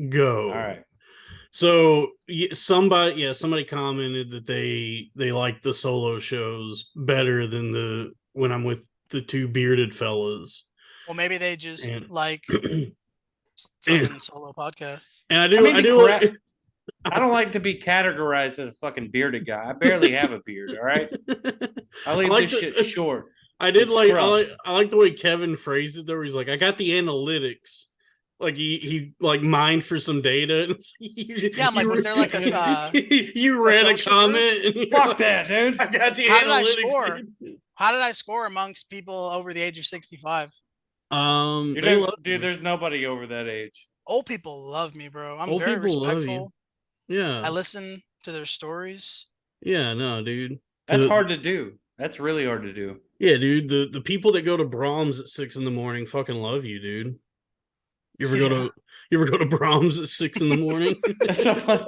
Go. All right. So somebody commented that they like the solo shows better than the when I'm with the two bearded fellas. Well, maybe they just And like and, fucking solo podcasts. and I mean, I to do correct, I don't like to be categorized as a fucking bearded guy. I barely have a beard. All right. I I leave like this shit the short. I did and scruff. I like the way Kevin phrased it though. He's like, I got the analytics. Like he like mined for some data. Yeah, I'm like, was there like a you read a social group? comment and you're Fuck like, that, dude. I got the How did I analytics. score? Dude. How did I score amongst people over the age of 65? They love Dude, you. there's nobody over that age. Old people love me, bro. I'm Old very people love you. respectful. Yeah. I listen to their stories. Yeah, no, dude. That's hard to do. That's really hard to do. Yeah, dude. The people that go to Brahms at 6 in the morning fucking love you, dude. You ever go to Brahms at 6 in the morning? That's so funny.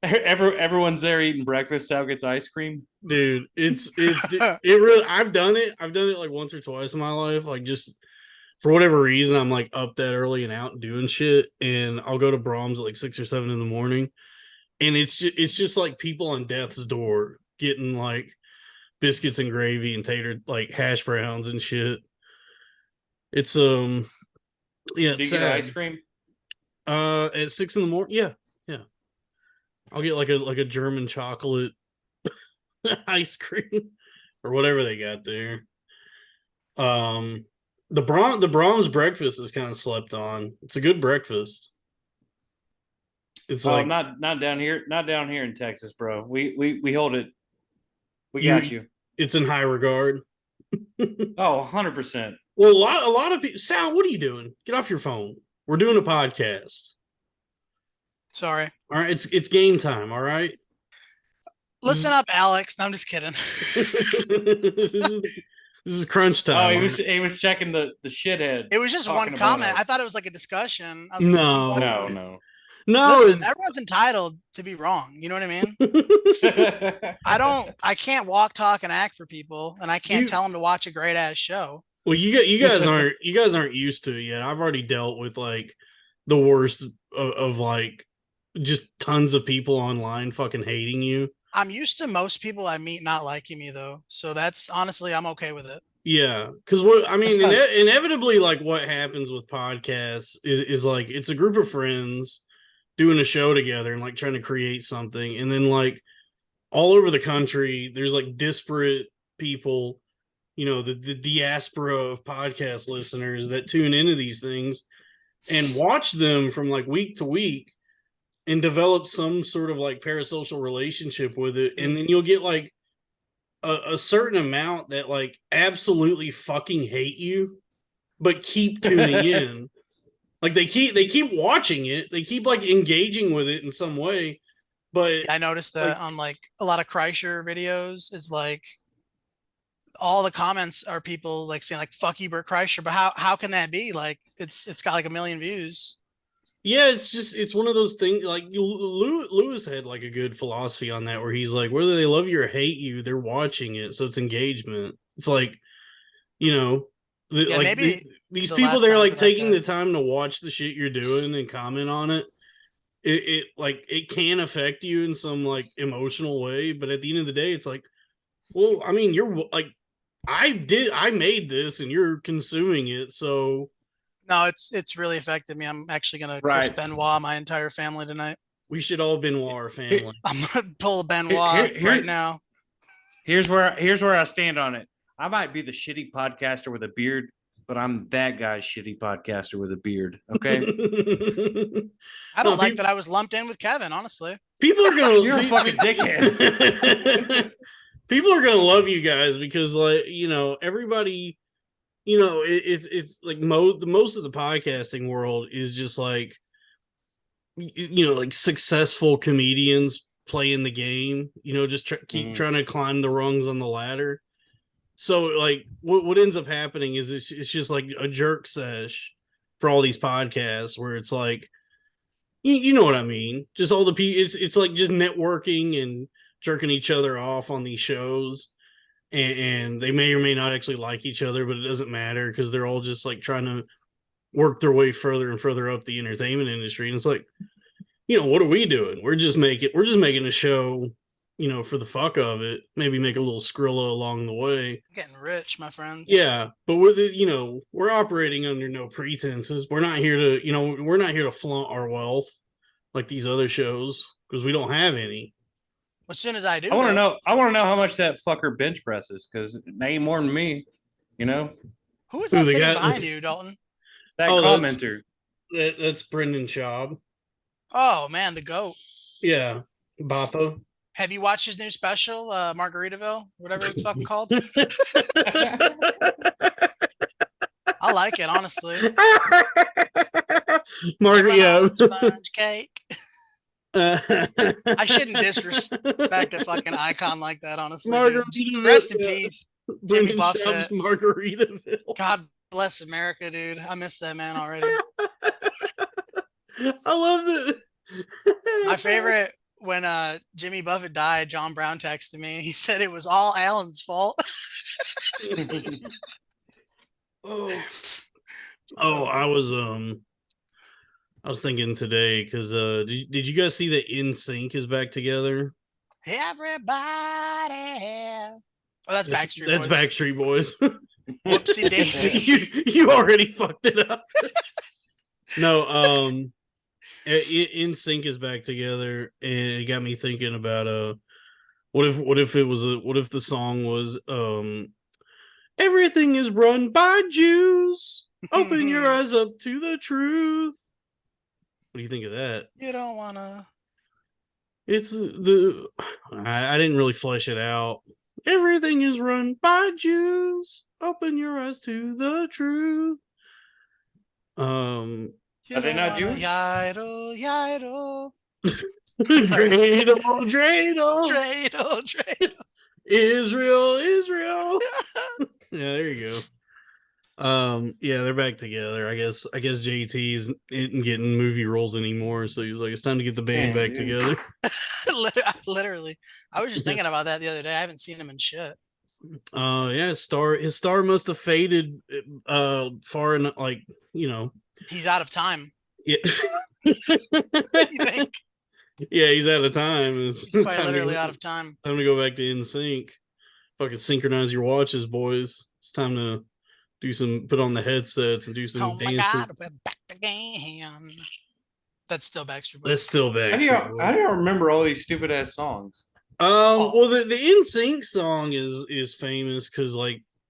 Everyone's there eating breakfast. Sal gets ice cream. Dude, it really I've done it. I've done it like once or twice in my life. Like just for whatever reason, I'm like up that early and out doing shit. And I'll go to Brahms at like 6 or 7 in the morning. And it's just like people on death's door getting like biscuits and gravy and tater like hash browns and shit. It's yeah, Do you get ice cream? At 6 in the morning. Yeah, yeah. I'll get like a German chocolate ice cream or whatever they got there. Um, the Brahms breakfast is kind of slept on. It's a good breakfast. It's like not down here, not down here in Texas, bro. We hold it. We you, got you. it's in high regard. Oh, 100%. Well, a lot of people. Sal, what are you doing? Get off your phone. We're doing a podcast. Sorry. All right, it's game time. All right. Listen up, Alex. No, I'm just kidding. This is crunch time. Oh, he was checking the shithead. It was just one comment. I thought it was like a discussion. I was no, no. Listen, everyone's entitled to be wrong. You know what I mean? I can't walk, talk, and act for people, and I can't tell them to watch a great ass show. Well, you guys aren't used to it yet. I've already dealt with like the worst of like just tons of people online fucking hating you. I'm used to most people I meet not liking me though, so that's honestly I'm okay with it. Yeah, because what I mean, inevitably, like what happens with podcasts is like it's a group of friends doing a show together and like trying to create something, and then like all over the country, there's like disparate people, you know, the diaspora of podcast listeners that tune into these things and watch them from like week to week and develop some sort of like parasocial relationship with it, and then you'll get like a certain amount that like absolutely fucking hate you but keep tuning in. Like they keep watching it, they keep like engaging with it in some way. But I noticed that on like a lot of Kreischer videos, it's like all the comments are people like saying like fuck you Bert Kreischer, but how can that be? Like it's got like 1 million views. Yeah, it's one of those things. Like Lewis had like a good philosophy on that, where he's like, whether they love you or hate you, they're watching it, so it's engagement. It's like, you know, like maybe these people, they're like taking the time to watch the shit you're doing and comment on it. It like it can affect you in some like emotional way, but at the end of the day, it's like, well, I mean, you're like, I made this and you're consuming it, so. No, it's really affected me. I'm actually gonna Chris Benoit my entire family tonight. We should all Benoit our family. I'm gonna pull a Benoit right now. Here's where I stand on it. I might be the shitty podcaster with a beard, but I'm that guy's shitty podcaster with a beard. Okay. I don't like that I was lumped in with Kevin, honestly. People are gonna you're a fucking dickhead. People are gonna love you guys because, like, you know, everybody, you know, it's like most of the podcasting world is just like, you know, like successful comedians playing the game, you know, just keep trying to climb the rungs on the ladder. So like what ends up happening is it's just like a jerk sesh for all these podcasts where it's like, you know what I mean? Just all the people, it's like just networking and jerking each other off on these shows. And they may or may not actually like each other, but it doesn't matter because they're all just like trying to work their way further and further up the entertainment industry. And it's like, what are we doing? We're just making a show, for the fuck of it. Maybe make a little Skrilla along the way. Getting rich, my friends. Yeah, but we're operating under no pretenses. We're not here to flaunt our wealth like these other shows because we don't have any. As soon as I do, I want to know. I want to know how much that fucker bench presses because they ain't more than me. Who is that the sitting guy- behind you, Dalton? That Oh, commenter. That's Brendan Schaub. Oh man, the goat. Yeah, Bappa. Have you watched his new special, Margaritaville, whatever it's fucking called? I like it, honestly. Margaret, Sponge cake. I shouldn't disrespect a fucking icon like that, honestly. Dude. Rest in peace, Jimmy Buffett. Margaritaville. God bless America, dude. I miss that man already. I love it. My favorite, when Jimmy Buffett died, John Brown texted me. He said it was all Alan's fault. Oh, I was thinking today because did you guys see that NSYNC is back together? Everybody. Oh, that's Backstreet Boys. That's Backstreet Boys. Whoopsie daisy. you already fucked it up. No, NSYNC is back together, and it got me thinking about what if the song was everything is run by Jews. Open your eyes up to the truth. What do you think of that? You don't wanna. It's I didn't really flesh it out. Everything is run by Jews. Open your eyes to the truth. You Are they not don't wanna Jewish? Yidle. Dreidel. Israel. Yeah, there you go. Yeah, they're back together. I guess JT's isn't getting movie roles anymore, so he was like, it's time to get the band back together. Literally. I was just thinking about that the other day. I haven't seen him in shit. Yeah, his star must have faded far enough, He's out of time. Yeah. You think? Yeah, he's out of time. He's quite literally out of time. Time to go back to NSYNC. Fucking synchronize your watches, boys. It's time to put on the headsets and do some dancing. My God, we're back again. That's still Backstreet Boys. That's still back. How do you remember all these stupid ass songs? Well, the NSYNC song is famous because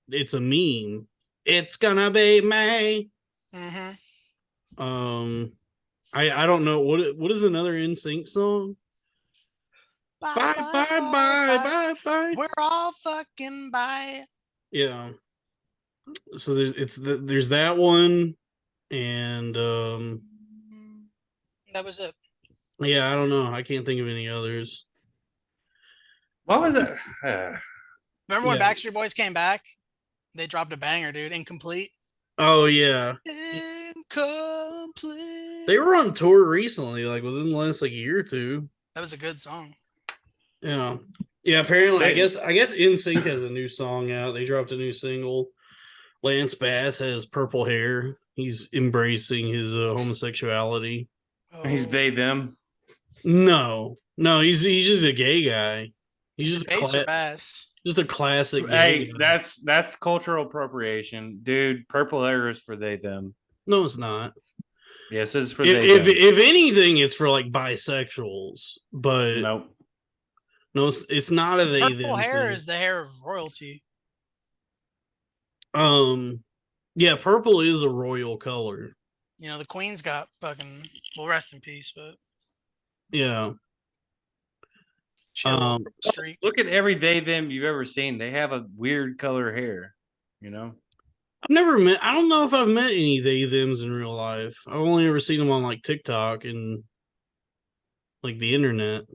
it's a meme. It's gonna be May. Mm-hmm. I don't know what is another NSYNC song. Bye. We're all fucking bye. Yeah. So there's that one, and that was it. Yeah, I don't know. I can't think of any others. What was it? Remember when Backstreet Boys came back? They dropped a banger, dude. Incomplete. Oh yeah. Incomplete. They were on tour recently, within the last year or two. That was a good song. Yeah. Yeah, apparently I guess NSYNC has a new song out. They dropped a new single. Lance Bass has purple hair. He's embracing his homosexuality. Oh. He's they them. No, he's just a gay guy. He's just bass or bass. Just a classic. Hey, that's cultural appropriation, dude. Purple hair is for they them. No, it's not. Yes, it's for if anything, it's for bisexuals. But nope. No, it's not a they. Purple hair is the hair of royalty. Yeah, purple is a royal color. The Queen's got fucking. Well, rest in peace, but yeah. Streak. Look at every they them you've ever seen. They have a weird color hair. I've never met. I don't know if I've met any they thems in real life. I've only ever seen them on TikTok and the internet.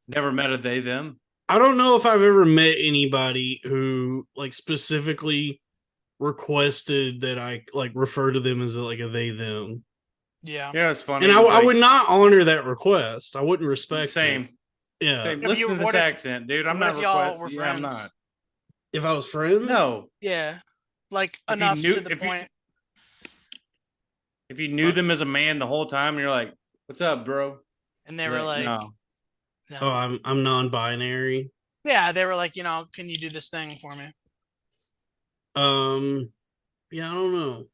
Never met a they them. I don't know if I've ever met anybody who specifically requested that I refer to them as a they them. Yeah. Yeah, it's funny. And I would not honor that request. I wouldn't respect same. it. Yeah. Same. Listen to this accent, dude. I'm not y'all were friends. I'm not. If I was friends? No. Yeah. Enough to the point. If you knew them as a man the whole time and you're like, What's up, bro? And they were like, no. no. Oh, I'm non-binary. Yeah, they were like, can you do this thing for me? Yeah, I don't know.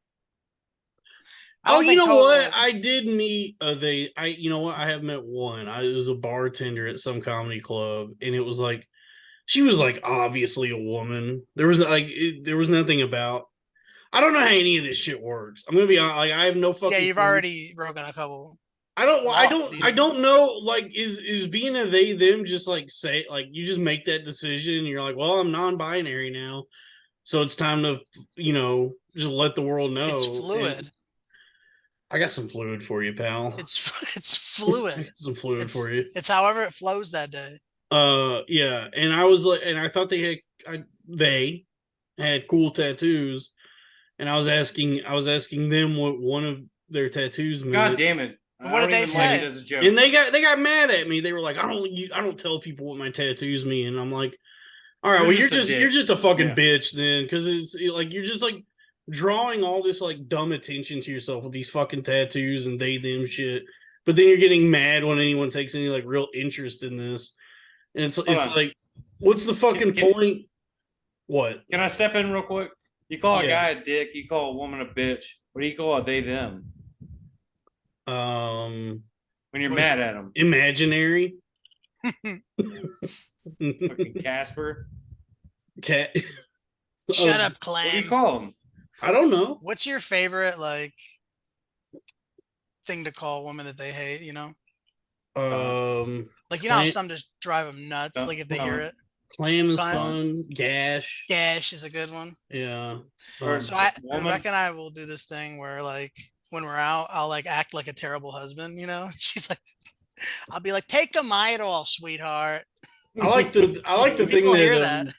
I don't think you know what? total. I did meet you know what? I have met one. I was a bartender at some comedy club, and it was like she was like obviously a woman. There was there was nothing about. I don't know how any of this shit works. I'm gonna be honest, like I have no fucking. Yeah, you've clue. already broken a couple. I don't know. Like, is being a they them just like say like you just make that decision? And you're like, well, I'm non-binary now, so it's time to just let the world know. It's fluid. And I got some fluid for you, pal. It's fluid. I got some fluid for you. It's however it flows that day. Yeah, and I was like, and I thought they had cool tattoos, and I was asking them what one of their tattoos meant. God damn it! What did they say? Like it as a joke. And they got mad at me. They were like, I don't tell people what my tattoos mean. And I'm like, all right, you're just a fucking bitch then, because it's like you're just like drawing all this like dumb attention to yourself with these fucking tattoos and they them shit. But then you're getting mad when anyone takes any like real interest in this. And it's like, what's the fucking point? What? Can I step in real quick? You call a guy a dick, you call a woman a bitch. What do you call a they them? When you're mad at them. Imaginary. Fucking Casper. Cat. Shut up, Clan. What do you call them? I don't know. What's your favorite like thing to call a woman that they hate? Like how some just drive them nuts. Like if they hear it. Clam is fun. Gash. Gash is a good one. Yeah. So Rebecca and I will do this thing where like when we're out, I'll like act like a terrible husband. She's like, I'll be like, take a Midol, sweetheart. I like the thing that.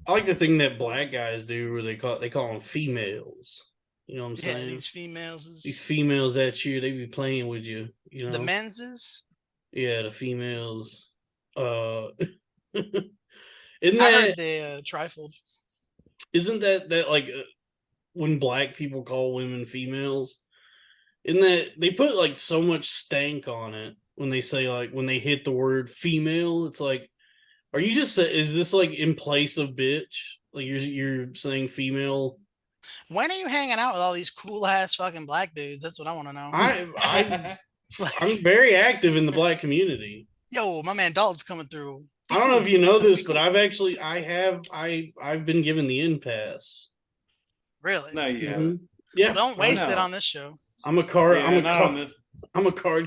I like the thing that black guys do where they call them females. You know what I'm saying? These females that they be playing with you. The menses. Yeah, the females. Isn't I heard the trifled. Isn't that like when black people call women females? Isn't that they put like so much stank on it when they say like when they hit the word female? It's like, are you just is this like in place of bitch? Like you're saying female? When are you hanging out with all these cool ass fucking black dudes? That's what I want to know. I'm very active in the black community. Yo, my man Dalton's coming through. I don't know if you know this, but I've been given the in pass. Really? No, you haven't. Yeah. Well, don't waste it on this show. I'm a card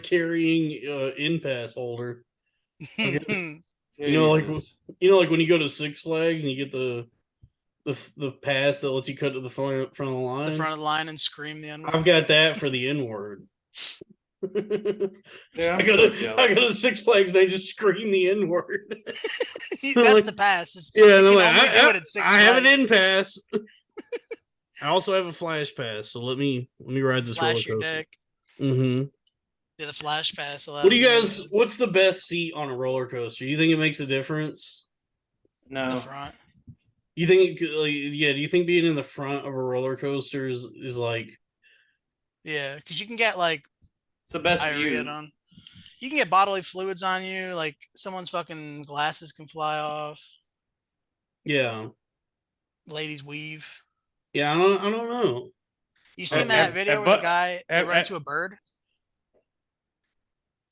carrying in pass holder. Okay. like when you go to Six Flags and you get the pass that lets you cut to the front of the line. The front of the line and scream the N-word. I've got that for the N-word. I go to Six Flags, they just scream the N-word. That's like, the pass. I have an in pass. I also have a flash pass, so let me ride this roller coaster. Your dick. Mm-hmm. Yeah, the flash pass. What do you guys? What's the best seat on a roller coaster? You think it makes a difference? No. The front. You think? Do you think being in the front of a roller coaster is like? Yeah, because you can get like. It's the best view. On. You can get bodily fluids on you. Like someone's fucking glasses can fly off. Yeah. Ladies weave. Yeah, I don't know. You seen that video where the guy ran into a bird?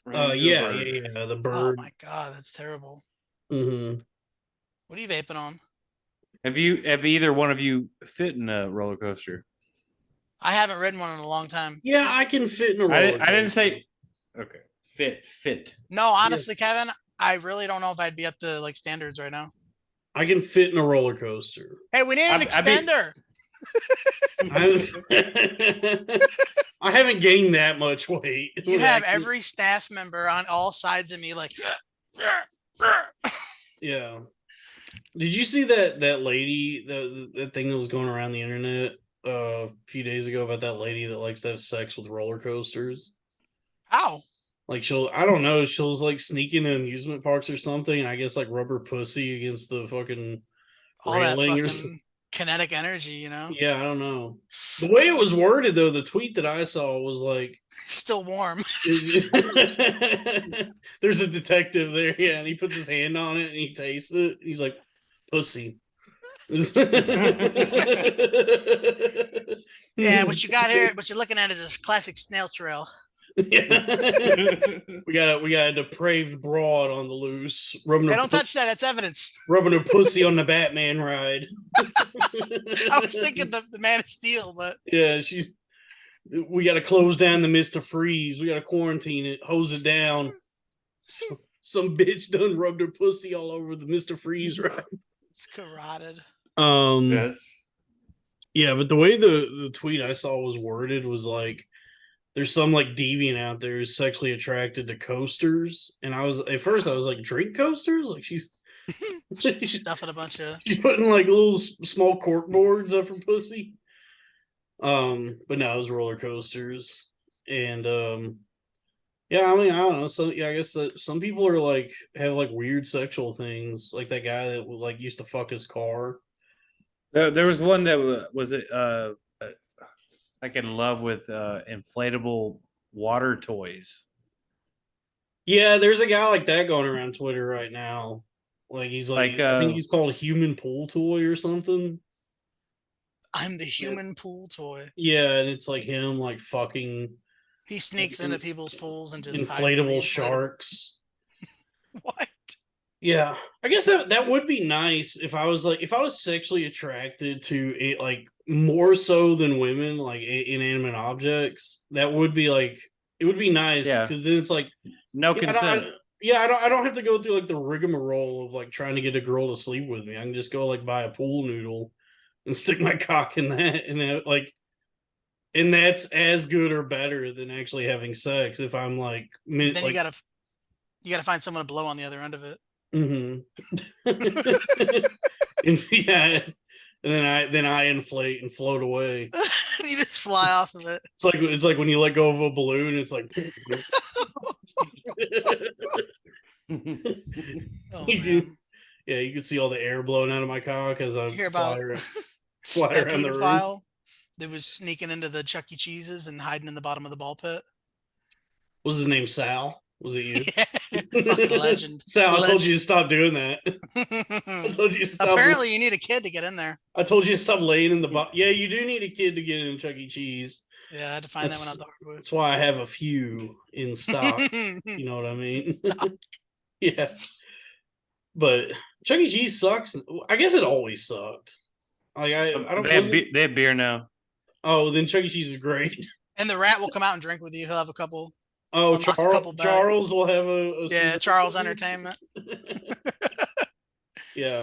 Yeah, the bird. Oh my god, that's terrible. Mm-hmm. What are you vaping on? Have either one of you fit in a roller coaster? I haven't ridden one in a long time. Yeah, I can fit in a roller coaster. I didn't say okay. Fit. No, honestly, yes. Kevin, I really don't know if I'd be up to like standards right now. I can fit in a roller coaster. Hey, we need an extender. I haven't gained that much weight. You have every staff member on all sides of me like yeah. Did you see that lady, that thing that was going around the internet a few days ago about that lady that likes to have sex with roller coasters? How? Like I don't know, she'll like sneak into amusement parks or something, and I guess like rub her pussy against the fucking railing or something. kinetic energy, you know? Yeah, I don't know. The way it was worded, though, the tweet that I saw was like, Still warm. there's a detective there, yeah, and he puts his hand on it and he tastes it. He's like, pussy. Yeah, what you got here, what you're looking at is a classic snail trail. Yeah. we got a depraved broad on the loose. Hey, don't touch that. That's evidence. Rubbing her pussy on the Batman ride. I was thinking the Man of Steel, but yeah, we got to close down the Mr. Freeze. We got to quarantine it, hose it down. Some bitch done rubbed her pussy all over the Mr. Freeze ride. It's carotid. Yes. Yeah, but the way the tweet I saw was worded was like, there's some like deviant out there who's sexually attracted to coasters, and I was at first I was like, drink coasters? Like she's stuffing a bunch of. She's putting like little small cork boards up her pussy. But no, it was roller coasters, and yeah, I mean, I don't know. So yeah, I guess that some people are like have like weird sexual things, like that guy that like used to fuck his car. There was one that was like in love with inflatable water toys. Yeah, there's a guy like that going around Twitter right now. Like he's like I think he's called Human Pool Toy or something. I'm the human pool toy. Yeah, and it's like him like fucking. He sneaks into people's pools and just inflatable sharks. What? Yeah, I guess that would be nice if I was sexually attracted to it, like more so than women, like inanimate objects. That would be like it would be nice because then it's like no consent. I don't have to go through like the rigmarole of like trying to get a girl to sleep with me. I can just go like buy a pool noodle and stick my cock in that, and like, and that's as good or better than actually having sex. If I'm like, then like, you gotta find someone to blow on the other end of it. Mm-hmm. and, yeah, and then I inflate and float away. You just fly off of it. It's like when you let go of a balloon. It's like. Oh, yeah, you could see all the air blowing out of my cock as I fly around the room. That was sneaking into the Chuck E. Cheese's and hiding in the bottom of the ball pit. Was his name Sal? Was it you? Yeah, fucking legend. Sal, I told you to stop doing that. I told you to stop. Apparently, you need a kid to get in there. I told you to stop laying in the box. Yeah, you do need a kid to get in Chuck E. Cheese. Yeah, I had to find that one out the hard way. That's why I have a few in stock. You know what I mean? Yeah. But Chuck E. Cheese sucks. I guess it always sucked. Like I don't. They have beer now. Oh, then Chuck E. Cheese is great. And the rat will come out and drink with you. He'll have a couple. Oh, Charles will have a Charles Entertainment. Yeah,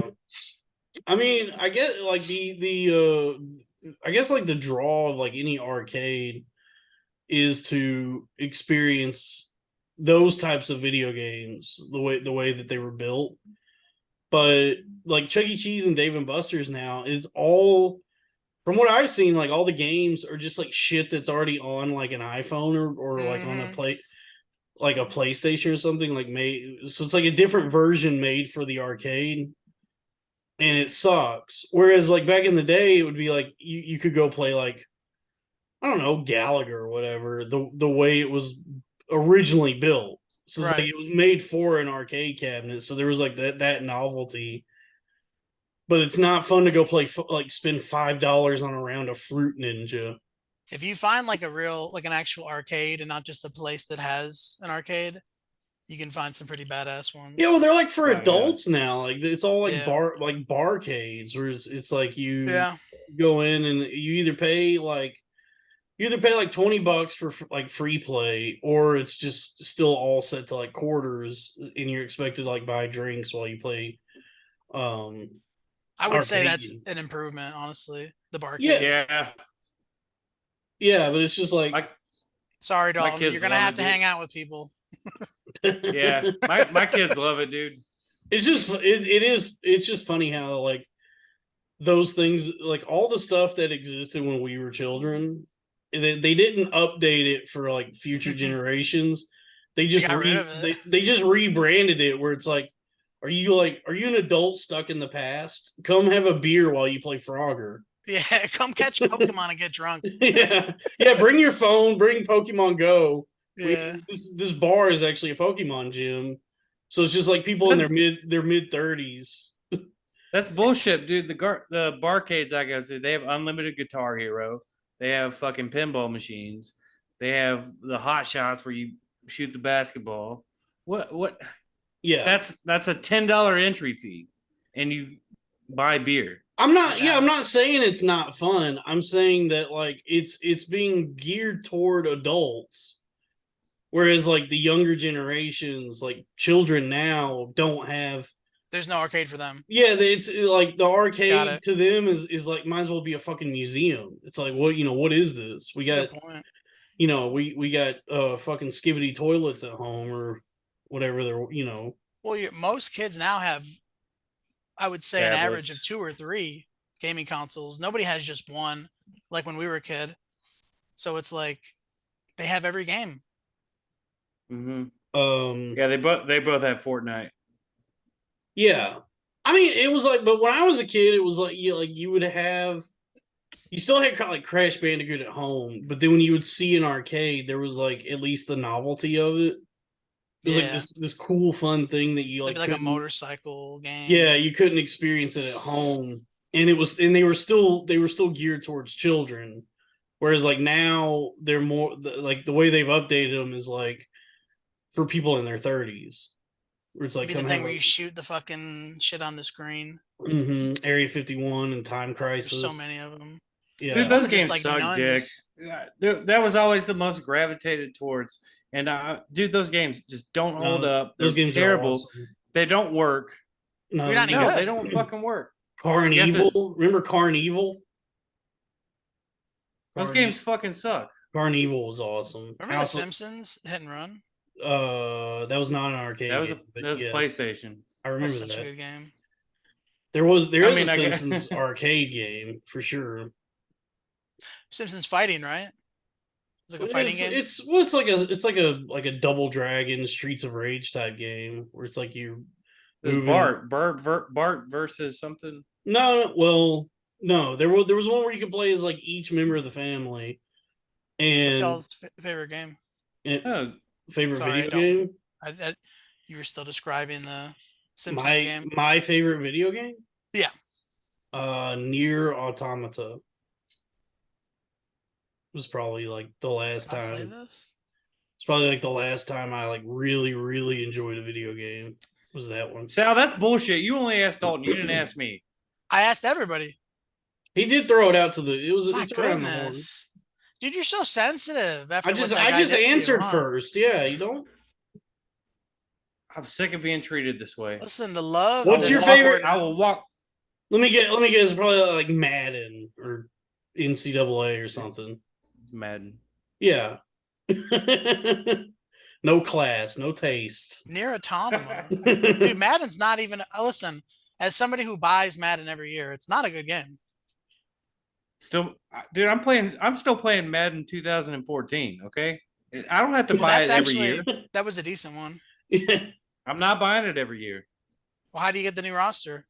I mean, I get like the I guess like the draw of like any arcade is to experience those types of video games the way that they were built. But like Chuck E. Cheese and Dave and Buster's now is all, from what I've seen, like all the games are just like shit that's already on like an iPhone or like on a PlayStation or something like made. So it's like a different version made for the arcade, and it sucks. Whereas like back in the day, it would be like you could go play like, I don't know, Gallagher or whatever, the way it was originally built. So it's like it was made for an arcade cabinet, so there was like that novelty. But it's not fun to go play like spend $5 on a round of Fruit Ninja. If you find like an actual arcade and not just a place that has an arcade, you can find some pretty badass ones. Yeah, well, they're like for adults now. Like it's all like barcades, where it's like you go in and you either pay like $20 for like free play, or it's just still all set to like quarters, and you're expected to like buy drinks while you play. I would say that's an improvement, honestly. The barcade. Yeah, but it's just like, sorry, Dalton, you're gonna have to hang out with people. Yeah, my kids love it, dude. It's just funny how like those things, like all the stuff that existed when we were children, they didn't update it for like future generations. They just rebranded it, where it's like, are you an adult stuck in the past? Come have a beer while you play Frogger. Yeah, come catch Pokemon and get drunk. yeah. Bring your phone. Bring Pokemon Go. Yeah, This bar is actually a Pokemon gym, so it's just like people in their mid 30s. That's bullshit, dude. The barcades I go to, they have unlimited Guitar Hero. They have fucking pinball machines. They have the hot shots where you shoot the basketball. What? Yeah, That's a $10 entry fee, and you buy beer. I'm not saying it's not fun. I'm saying that like it's being geared toward adults. Whereas like the younger generations, like children now don't have. there's no arcade for them. Yeah, it's like the Got arcade it. to them is like might as well be a fucking museum. It's like what is this? We That's a got good point. we got fucking skibbity toilets at home or whatever they're. Well, most kids now have, I would say, an average of Tablets. 2 or 3 gaming consoles. Nobody has just one, like when we were a kid. So it's like they have every game. Yeah, they both have Fortnite. Yeah. I mean, it was like, but when I was a kid, it was like you would have, you still had like Crash Bandicoot at home, but then when you would see an arcade, there was like at least the novelty of it. It was like this cool, fun thing that you Maybe like like a motorcycle game. Yeah, you couldn't experience it at home, and they were still geared towards children, whereas like now they're more like the way they've updated them is like for people in their 30s. Where it's like Maybe the thing where you shoot the fucking shit on the screen. Area 51 and Time Crisis. There's so many of them. Yeah, Yeah, dude, those games like suck, nuns. dick. That was always the most gravitated towards. And dude, those games just don't hold up. They're those games terrible. are awesome. They don't work. You're not any No, good. they don't fucking work. Carnival. Remember Carnival? Those games fucking suck. Carnival was awesome. Remember The Simpsons Hit and Run? That was not an arcade. That was game, that was yes. PlayStation. I remember That's such that. a good game. There is a I Simpsons arcade game for sure. Simpsons Fighting, right? It's like a fighting game. It's like a Double Dragon Streets of Rage type game where it's like you. There's Bart versus something. No. There was one where you could play as like each member of the family. And What's y'all's favorite game? Favorite Sorry, video game? You were still describing the Simpsons game. My favorite video game? Yeah. Nier Automata. Was probably like the last time. Play this? It's probably like the last time I like really, really enjoyed a video game. Was that one? Sal, that's bullshit. You only asked Dalton. You didn't ask me. I asked everybody. He did throw it out to the. My It's around the horn. goodness. Dude, you're so sensitive. After I just answered first. Yeah, you don't. I'm sick of being treated this way. Listen, the love. What's is your awkward. favorite? I will walk. Let me guess. It's probably like Madden or NCAA or something. Madden. Yeah. No class, no taste. Near Automata. Dude, Madden's not even. Listen, as somebody who buys Madden every year, it's not a good game. Still, dude, I'm still playing Madden 2014. Okay, I don't have to buy it every year. That was a decent one. I'm not buying it every year. Well, how do you get the new roster?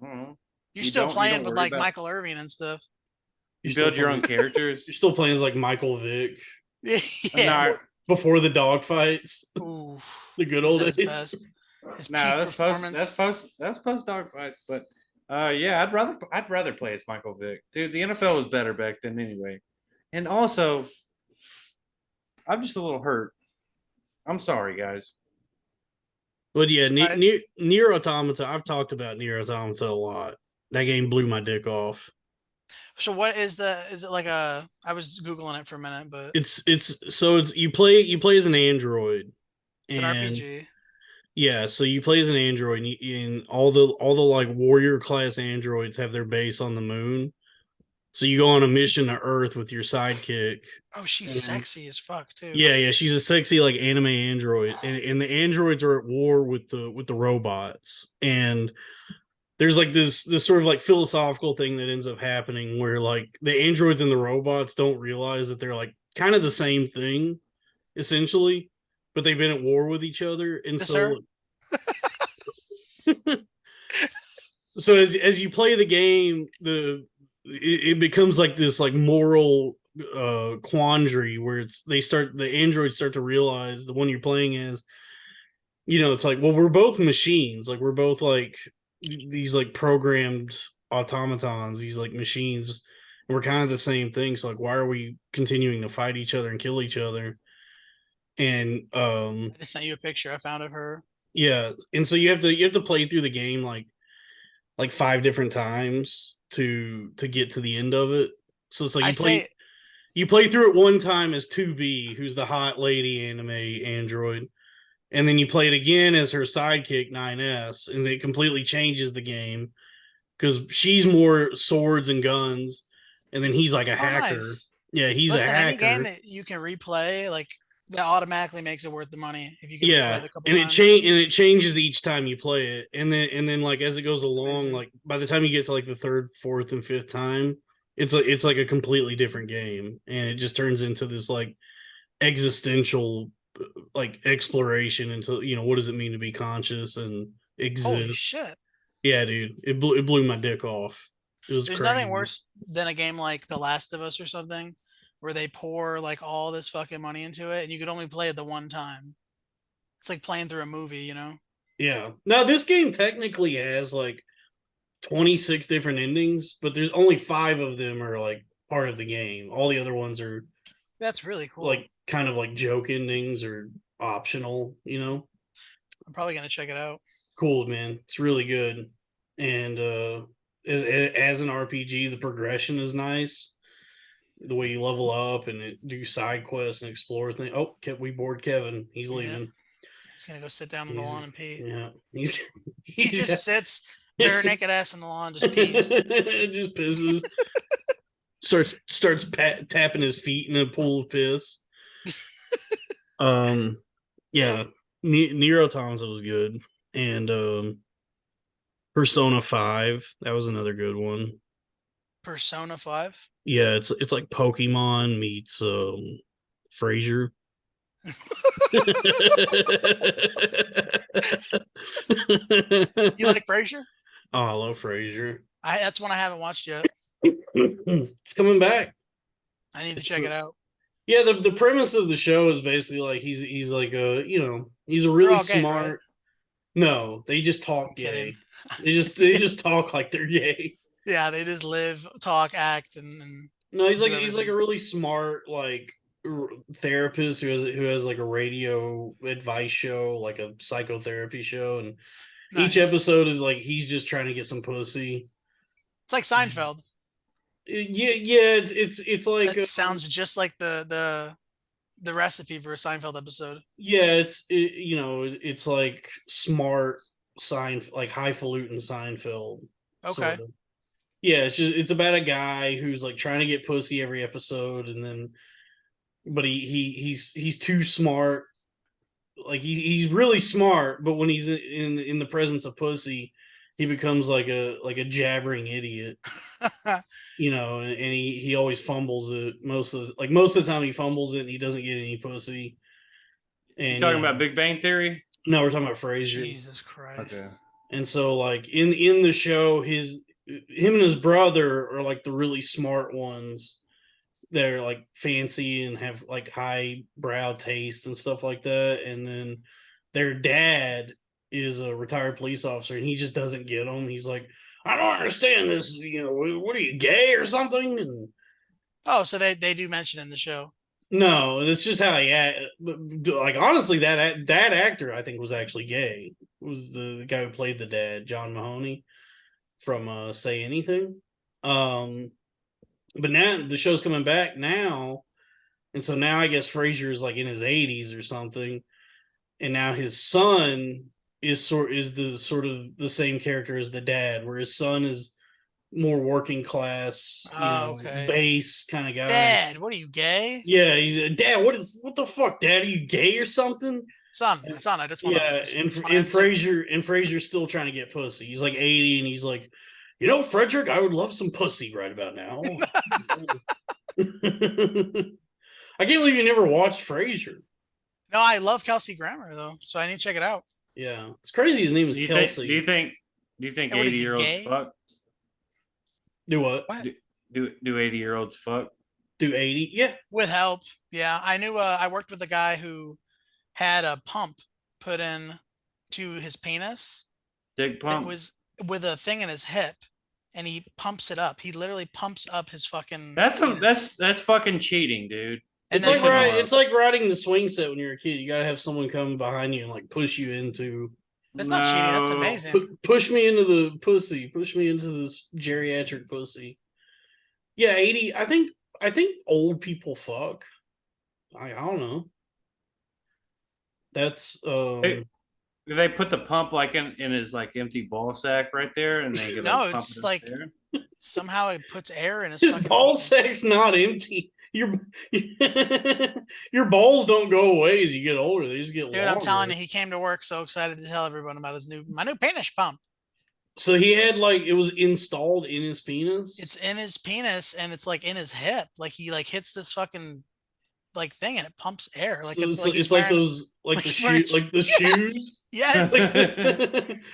I don't know. You're still playing with like about... Michael Irving and stuff. You build your own characters. You're still playing as like Michael Vick. Yeah. Before the dog fights. Ooh, The good old days. Best. His peak performance. That's post dog fights, but yeah, I'd rather play as Michael Vick. Dude, the NFL was better back then anyway. And also, I'm just a little hurt. I'm sorry, guys. But yeah, Nier Automata, I've talked about Nier Automata a lot. That game blew my dick off. So what is it like a, I was Googling it for a minute, but it's you play as an android. It's an RPG. Yeah, so you play as an android and all the like warrior class androids have their base on the moon. So you go on a mission to Earth with your sidekick. Oh, she's sexy as fuck too. Yeah, she's a sexy like anime android, and the androids are at war with the robots. And there's like this sort of like philosophical thing that ends up happening where like the androids and the robots don't realize that they're like kind of the same thing, essentially, but they've been at war with each other, and Yes, so sir. So as you play the game, it becomes like this like moral quandary where the androids start to realize the one you're playing is, it's like, well, we're both machines, like we're both like these like programmed automatons, these like machines, and we're kind of the same thing. So like, why are we continuing to fight each other and kill each other? And I just sent you a picture I found of her. yeah, and so you have to play through the game like 5 different times to get to the end of it. So it's like I say you play through it one time as 2B, who's the hot lady anime android, and then you play it again as her sidekick 9S, and it completely changes the game because she's more swords and guns, and then he's like a oh hacker. nice. Yeah, he's a Listen, any game hacker. that you can replay, like that automatically makes it worth the money if you can replay Yeah, it a couple and it times. changes each time you play it, and then like as it goes along, amazing. like by the time you get to like the third, fourth, and fifth time, it's like a completely different game, and it just turns into this like existential like exploration into what does it mean to be conscious and Holy exist. shit. Yeah, dude, it blew my dick off. It was There's crazy. nothing worse than a game like The Last of Us or something where they pour like all this fucking money into it and you could only play it the one time. It's like playing through a movie, you know? Yeah. Now this game technically has like 26 different endings, but there's only 5 of them are like part of the game. All the other ones are That's really cool. like kind of like joke endings or optional. I'm probably gonna check it out. Cool, man. It's really good. And as an RPG, the progression is nice. The way you level up and do side quests and explore things. Oh, we bored Kevin. He's Yeah. leaving. He's gonna go sit down on the lawn and pee. Yeah, he's He just sits bare naked ass on the lawn, just pees. just pisses. starts tapping his feet in a pool of piss. Yeah, Nier Automata was good, and Persona 5, that was another good one. Persona 5. Yeah, it's like Pokemon meets Frasier. You like Frasier? Oh, I love Frasier. That's one I haven't watched yet. It's coming back. I need to check it out. Yeah, the premise of the show is basically like he's like he's a They're really all gay, smart. right? No, they just I'm talk kidding. gay. They just talk like they're gay. Yeah, they just live, talk, act, and No, he's do like he's like a everything. really smart like therapist who has like a radio advice show, like a psychotherapy show, and each Nice. episode is like he's just trying to get some pussy. It's like Seinfeld. Yeah, it's like That sounds just like the recipe for a Seinfeld episode. yeah, it's like smart like highfalutin Seinfeld Okay. sort of. Yeah, it's about a guy who's like trying to get pussy every episode, and then but he's too smart. Like he's really smart, but when he's in the presence of pussy, he becomes like a jabbering idiot. And he always fumbles it most of the time. He fumbles it and he doesn't get any pussy. You And talking about Big Bang Theory? no, we're talking about Frasier. Jesus Christ. Okay. And so like in the show, him and his brother are like the really smart ones. They're like fancy and have like high brow taste and stuff like that. And then their dad is a retired police officer, and he just doesn't get them. He's like, I don't understand this. What are you, gay or something? And Oh, so they do mention in the show. no, that's just how he act. Like honestly, that actor I think was actually gay. Was the guy who played the dad, John Mahoney from Say Anything. But now the show's coming back now, and so now I guess Frasier is like in his 80s or something, and now his son is the sort of the same character as the dad, where his son is more working class, Oh, okay. base kind of guy. Dad, what are you, gay? Yeah, he's a dad. What the fuck, dad? Are you gay or something? Son, I just want to. Yeah, and Frasier's still trying to get pussy. He's like 80, and he's like, Frederick, I would love some pussy right about now. I can't believe you never watched Frasier. No, I love Kelsey Grammer though, so I need to check it out. Yeah, it's crazy. His name is Do you Kelsey. think? Do you think And what is he, 80-year-olds gay? fuck? Do what? What? Do 80-year-olds fuck? Do 80? Yeah. With help. Yeah. I knew I worked with a guy who had a pump put in to his penis. Dick It pump. was with a thing in his hip, and he pumps it up. He literally pumps up his fucking That's some. penis. That's fucking cheating, dude. And It's then like puts his- it's like riding the swing set when you're a kid. You gotta have someone come behind you and like push you into. That's not cheating. That's No. amazing. Push me into the pussy. Push me into this geriatric pussy. Yeah, 80. I think old people fuck. I don't know. That's Hey, do they put the pump like in his like empty ball sack right there, and they can No, like, pump it's it up like there? somehow it puts air in his his fucking ball penis. sack's not empty. Your your balls don't go away as you get older. They just get Dude, longer. I'm telling you, he came to work so excited to tell everyone about my new penis pump. So he had like it was installed in his penis. It's in his penis and it's like in his hip. Like he like hits this fucking like thing and it pumps air. Like So it's like it's like wearing, those like the he's shoe wearing- like the Yes! shoes Yes.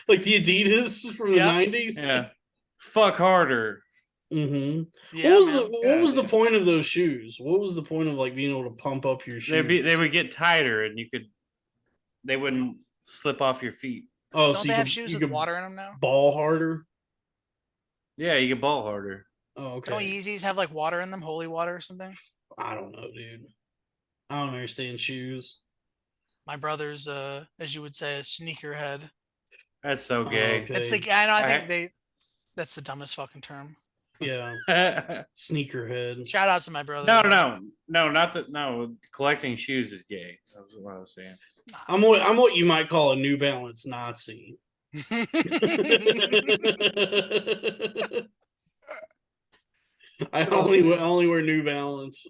like the Adidas from the Yep. 90s. Yeah. Fuck harder. Mm-hmm. Yeah, man. What was the Yeah. point of those shoes? What was the point of like being able to pump up your shoes? They would get tighter, and they wouldn't slip off your feet. Oh, Don't so they you have could, shoes you with could water in them now? ball harder. Yeah, you get ball harder. Oh, okay. Don't Yeezys have like water in them, holy water or something? I don't know, dude. I don't understand shoes. My brother's as you would say, a sneakerhead. That's so Oh, gay. okay. It's the I know I I- think that's the dumbest fucking term. Yeah, no, sneakerhead. Shout out to my brother. not that. No, collecting shoes is gay. That was what I was saying. I'm what you might call a New Balance Nazi. I only wear New Balance,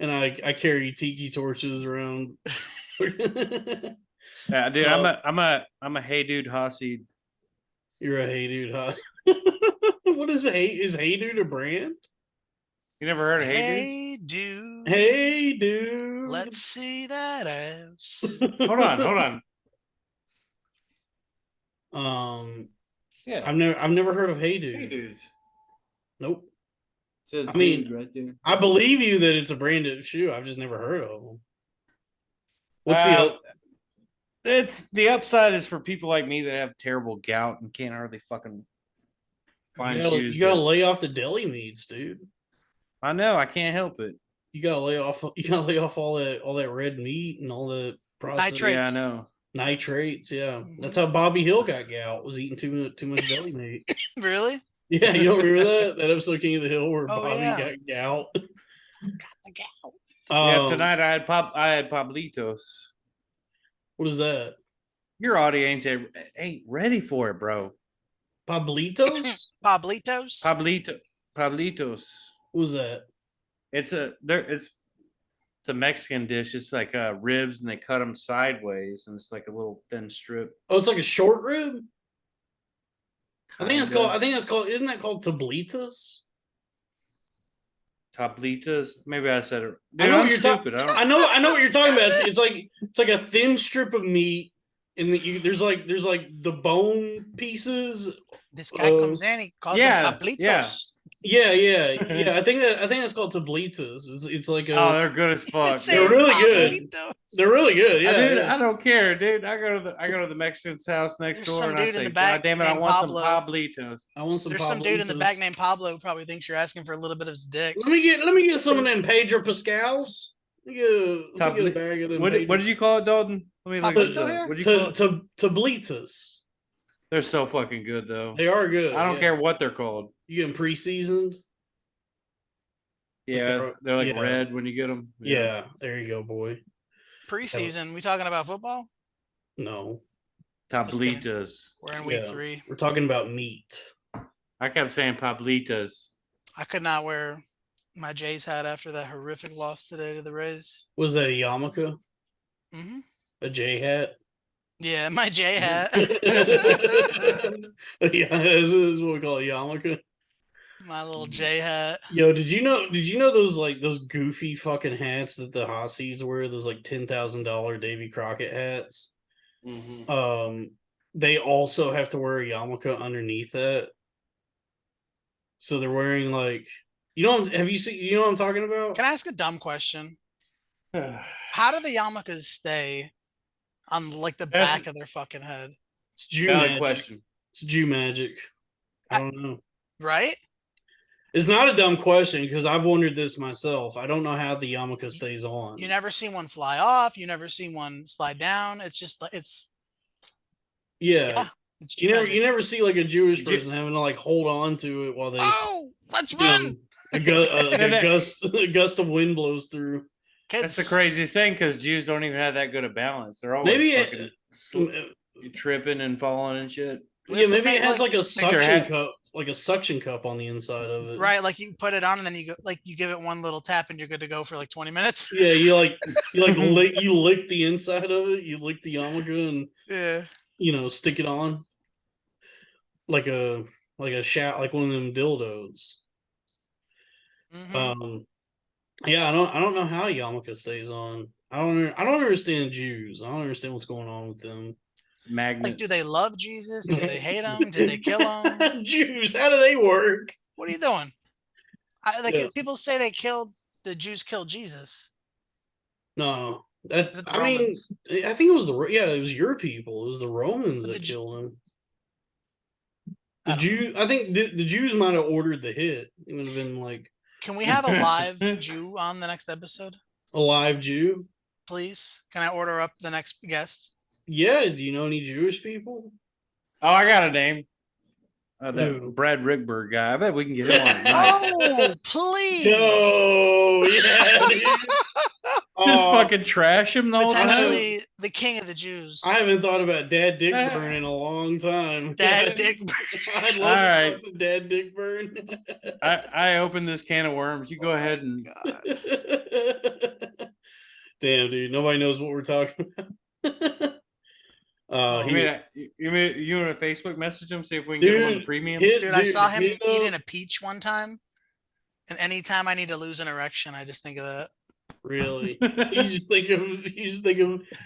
and I carry tiki torches around. Yeah, dude, No. I'm a hey dude Hasid. You're a Hey Dude, huh? What is Hey? Is Hey Dude a brand? You never heard of hey Hey, dude. Hey Dude. Let's see that ass. dudes? Hold on. Yeah, I've never heard of Hey Dude. hey dudes. Nope. Says I mean, dude right there. I believe you that it's a branded shoe. I've just never heard of them. What's It's the upside is for people like me that have terrible gout and can't hardly fucking find shoes. You gotta that- lay off the deli meats, dude. I know, I can't help it. You gotta lay off. You gotta lay off all that red meat and all the processed Nitrates. Yeah, I know. nitrates. Yeah, Mhm. that's how Bobby Hill got gout. Was eating too much deli meat. Really? Yeah, you don't remember that episode of King of the Hill where Oh, Bobby yeah. got gout? The gout. Yeah, tonight I had Pablitos. What is that? Your audience ain't ready for it, bro. Pablitos? Pablitos. Pablitos. What was that? It's a Mexican dish. It's like ribs, and they cut them sideways, and it's like a little thin strip. Oh, it's like a short rib. I think Kinda. that's called. Isn't that called tablitas? Tablitas. Maybe I said it. I Dude, know I'm what you're stupid. I know what you're talking about. It's like a thin strip of meat, and there's like the bone pieces. This guy comes in, he calls yeah, them Pablitos. yeah. Yeah. I think that's called tablitas. It's like a. Oh, they're good as fuck. It's They're saying really good. Pablitos. They're really good. Yeah, dude, yeah. I don't care, dude. I go to the Mexican's house next There's door, some and I dude in say, the back God damn it, I named want Pablo. some Pablitos. I want some. There's some dude in the Pablitos. back named Pablo who probably thinks you're asking for a little bit of his dick. Let me get some of them Pedro Pascals. Let me get a bag of them. What did you call it, Dalton? Let me look Pablito this up. here? What did you call it? Tablitas. They're so fucking good, though. They are good. I don't yeah. care what they're called. You get them pre-seasoned. Yeah, they're like yeah. red when you get them. Yeah, there you go, boy. Preseason, we talking about football? No, Tablitas. We're in week Yeah. 3. we're talking about meat. I kept saying Pablitas. I could not wear my Jays hat after that horrific loss today to the Rays. Was that a yarmulke? Hmm A J hat? Yeah, my J hat. Yeah, this is what we call a yarmulke. My little J hat. Yo, did you know those goofy fucking hats that the Hasids wear? Those like $10,000 Davy Crockett hats. They also have to wear a yarmulke underneath that. So they're wearing like, have you seen, what I'm talking about? Can I ask a dumb question? How do the yarmulkes stay on like the back of their fucking head? It's Jew Valid magic. question. It's Jew magic. I don't know. Right? It's not a dumb question because I've wondered this myself. I don't know how the yarmulke stays on. You never seen one fly off. You never seen one slide down. It's just it's it's Jew magic. You never see like a Jewish person having to like hold on to it while they let's run. A gust of wind blows through. That's the craziest thing because Jews don't even have that good a balance. They're always tripping and falling and shit. Yeah, maybe it has like a suction cup, like a suction cup on the inside of it. Right, like you put it on and then you give it one little tap and you're good to go for like 20 minutes. Yeah, you lick the inside of it. You lick the yarmulke and stick it on like a shot, like one of them dildos. Yeah, I don't know how yarmulke stays on. I don't understand Jews. I don't understand what's going on with them. Magnets. Like, do they love Jesus? Do they hate him? Did they kill him? Jews, how do they work? What are you doing? People say the Jews killed Jesus. No, I think it was it was your people. It was the Romans that killed him. I think the Jews might have ordered the hit. It would have been like. Can we have a live Jew on the next episode? A live Jew? Please. Can I order up the next guest? Yeah. Do you know any Jewish people? Oh, I got a name. That Brad Rigberg guy. I bet we can get him on. Oh, please. No. Yeah. Just fucking trash him the whole time. Potentially the king of the Jews. I haven't thought about Dad Dick Burn in a long time. Dad Dick Burn. I'd love the Dad Dick Burn. I opened this can of worms. You go ahead and. Damn, dude. Nobody knows what we're talking about. You want to Facebook message him, see if we can get him on the premium? I saw him eating a peach one time. And anytime I need to lose an erection, I just think of that. Really? You just think of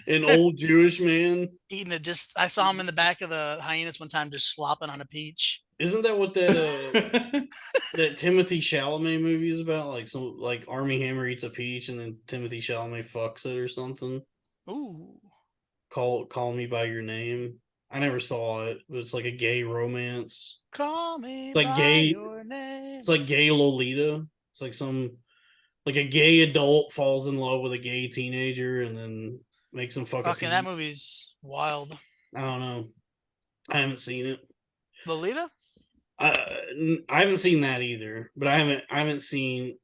an old Jewish man eating it. I saw him in the back of the hyenas one time, just slopping on a peach. Isn't that what that that Timothy Chalamet movie is about? Like Armie Hammer eats a peach and then Timothy Chalamet fucks it or something. Ooh. Call Me by Your Name. I never saw it, but it's like a gay romance. Call me by your name. It's like gay Lolita. It's like a gay adult falls in love with a gay teenager and then makes him fuck. Okay, that movie's wild. I don't know. I haven't seen it. Lolita? I haven't seen that either, but I haven't seen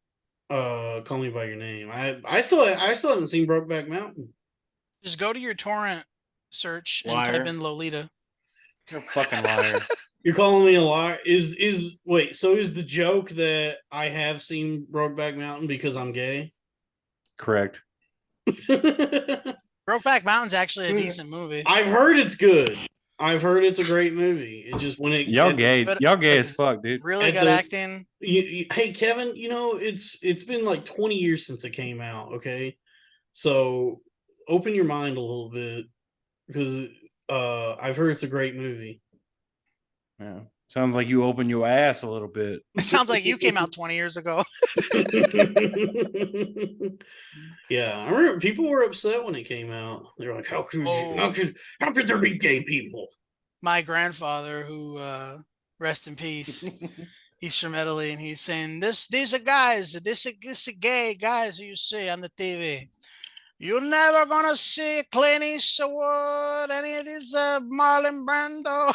Call Me by Your Name. I still haven't seen Brokeback Mountain. Just go to your torrent search and type in Lolita. You're a fucking liar. You're calling me a liar? Wait, so is the joke that I have seen Brokeback Mountain because I'm gay? Correct. Brokeback Mountain's actually a decent movie. I've heard it's good. I've heard it's a great movie. It just y'all gay as fuck, dude. Really good acting. Hey Kevin, it's been like 20 years since it came out. Okay, so open your mind a little bit because I've heard it's a great movie. Yeah, sounds like you opened your ass a little bit. It sounds like you came out 20 years ago. Yeah, I remember people were upset when it came out. They were like, "How could there be gay people?" My grandfather, who rest in peace, he's from Italy, and he's saying these are guys, this are gay guys who you see on the TV. You're never gonna see Clint Eastwood, any of these Marlon Brando.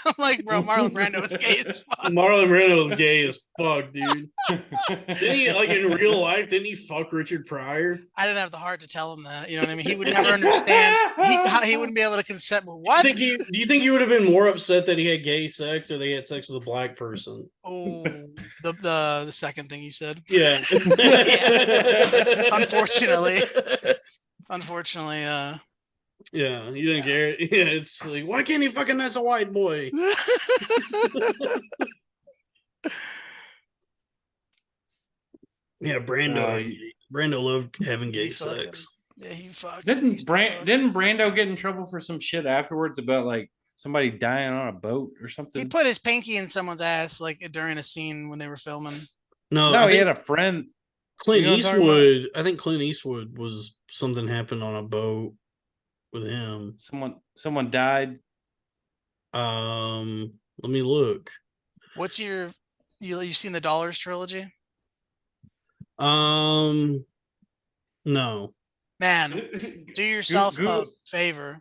I'm like, bro, Marlon Brando was gay as fuck. Marlon Brando was gay as fuck, dude. Didn't he, like in real life, didn't he fuck Richard Pryor? I didn't have the heart to tell him that. You know what I mean? He would never understand. He wouldn't be able to consent. What? Do you think he would have been more upset that he had gay sex or they had sex with a black person? Oh, the second thing you said. Yeah. Unfortunately, yeah, you didn't care. Yeah, it's like, why can't he fucking nice a white boy? Yeah, Brando loved having gay sex. Yeah, he fucked. Didn't Brando get in trouble for some shit afterwards about like somebody dying on a boat or He something? put his pinky in someone's ass like during a scene when they were filming. No, No, I he think had a friend. Clint You know what I'm talking about? Eastwood. I think Clint Eastwood was something happened on a boat with him. Someone died. Let me look. What's your you seen the Dollars trilogy? No. Man, do yourself a favor.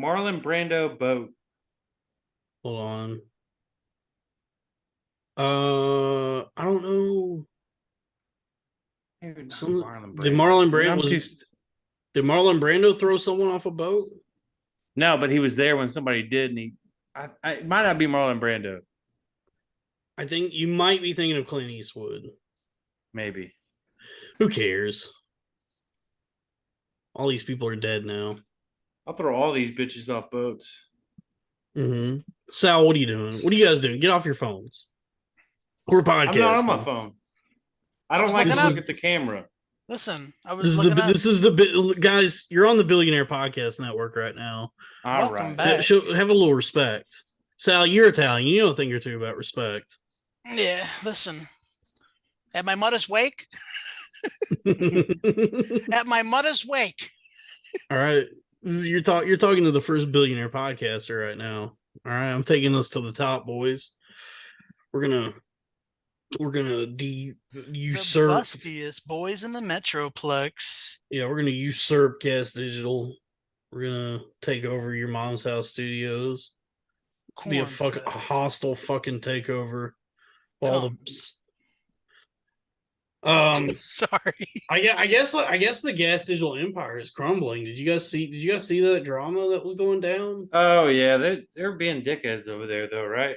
Marlon Brando boat. Hold on. I don't know. Dude, not Some Marlon did Brando. Marlon Dude, Brando did Marlon Brando throw someone off a boat? No, but he was there when somebody did, and it might not be Marlon Brando. I think you might be thinking of Clint Eastwood. Maybe. Who cares? All these people are dead now. I'll throw all these bitches off boats. Mm-hmm. Sal, what are you doing? What are you guys doing? Get off your phones. We're podcasting. I'm not on my phone. I don't like to look at the camera. Listen, I was looking up. This is the guys. You're on the Billionaire Podcast Network right now. All Welcome right. back. Have a little respect. Sal, you're Italian. You know a thing or two about respect. Yeah, listen. At my mother's wake. At my mother's wake. All right. You're talking to the first billionaire podcaster right now. All right. I'm taking us to the top, boys. We're gonna usurp The bustiest boys in the Metroplex. Yeah, we're gonna usurp Gas Digital. We're gonna take over your mom's house studios. Be a hostile fucking takeover. All sorry. I guess the Gas Digital empire is crumbling. Did you guys see that drama that was going down? Oh yeah, they're being dickheads over there though, right?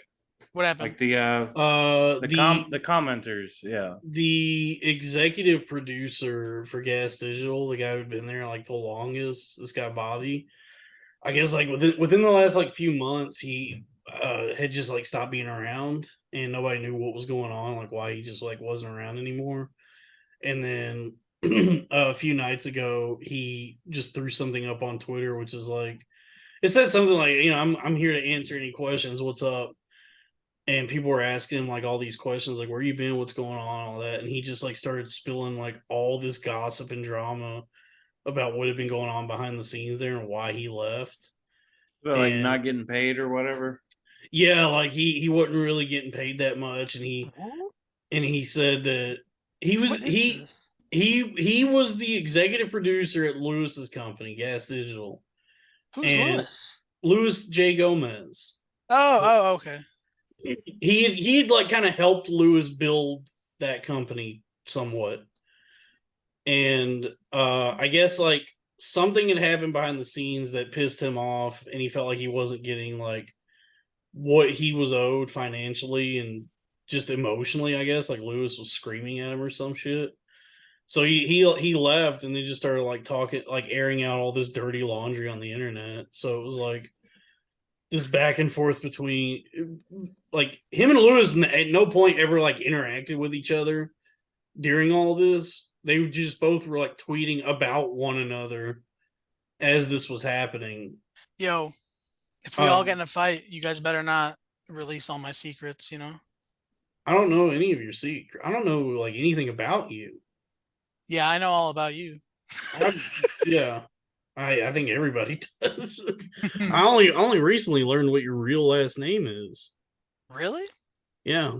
What happened? Like the commenters, yeah. The executive producer for Gas Digital, the guy who'd been there like the longest, this guy Bobby. I guess like within the last like few months, he had just like stopped being around, and nobody knew what was going on, like why he just like wasn't around anymore. And then a few nights ago, he just threw something up on Twitter, which is like it said something like, I'm here to answer any questions. What's up? And people were asking him like all these questions, like where you been, what's going on, all that, and he just like started spilling like all this gossip and drama about what had been going on behind the scenes there and why he left. But like not getting paid or whatever. Yeah, like he wasn't really getting paid that much, and he said that he was he was the executive producer at Lewis's company, Gas Digital. Who's Lewis? Louis J. Gomez. Oh, okay. He'd like kind of helped Lewis build that company somewhat. And I guess like something had happened behind the scenes that pissed him off, and he felt like he wasn't getting like what he was owed financially and just emotionally. I guess like Lewis was screaming at him or some shit. So he left, and they just started like talking, like airing out all this dirty laundry on the internet. So it was like this back and forth between like him and Lewis at no point ever like interacted with each other during all this. They just both were like tweeting about one another as this was happening. Yo, if we all get in a fight, you guys better not release all my secrets, I don't know any of your secrets. I don't know like anything about you. Yeah, I know all about you. Yeah. I think everybody does. I only recently learned what your real last name is. Really? Yeah.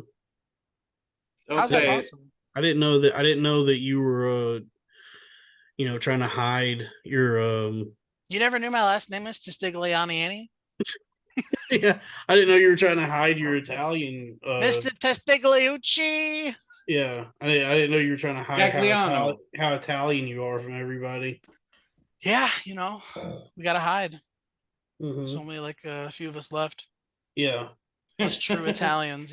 How's that possible? I didn't know that you were trying to hide your You never knew my last name is Testigliani? Yeah, I didn't know you were trying to hide your Italian Mr. Testigliucci. Yeah, I didn't know you were trying to hide how Italian you are from everybody. Yeah, we gotta hide. Mm-hmm. There's only like a few of us left. Yeah. Us true Italians,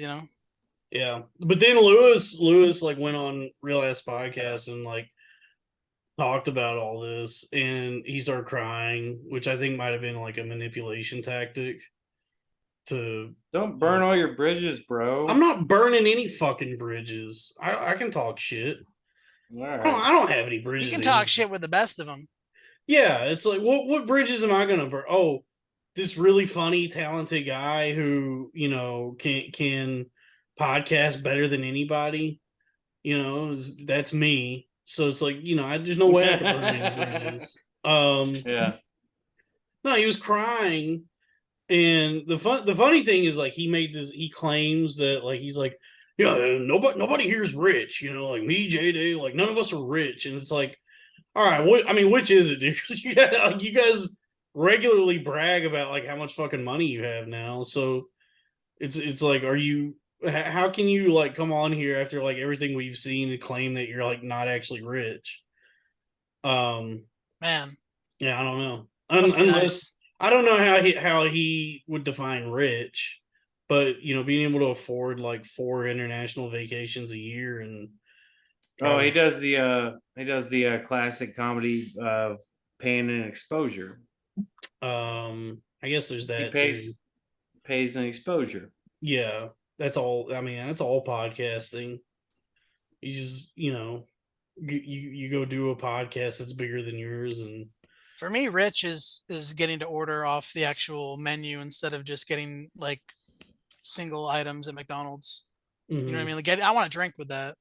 Yeah. But then Lewis like went on Real Ass Podcast and like talked about all this, and he started crying, which I think might have been like a manipulation tactic to don't burn all your bridges, bro. I'm not burning any fucking bridges. I can talk shit. All I right. don't have any You bridges. can talk shit with the best of them. Yeah, it's like what bridges am I gonna burn? Oh, this really funny, talented guy who can podcast better than anybody. That's me. So it's like there's no way I could burn any bridges. Yeah. No, he was crying, and the funny thing is like he claims that like he's like yeah nobody here is rich. Like me, JD, like none of us are rich, and it's like all right, which is it, dude? Because you guys regularly brag about like how much fucking money you have now. So it's like, how can you like come on here after like everything we've seen and claim that you're like not actually rich? Man, Yeah, I don't know. must be Unless nice. I don't know how he would define rich, but being able to afford like 4 international vacations a year and Oh, travel. he does the classic comedy of pain and exposure. I guess there's He that too. pays an exposure. Yeah, that's all. I mean, that's all podcasting. You just you go do a podcast that's bigger than yours, and For me, rich is getting to order off the actual menu instead of just getting like single items at McDonald's. You know what I mean? Like, I want to drink with that.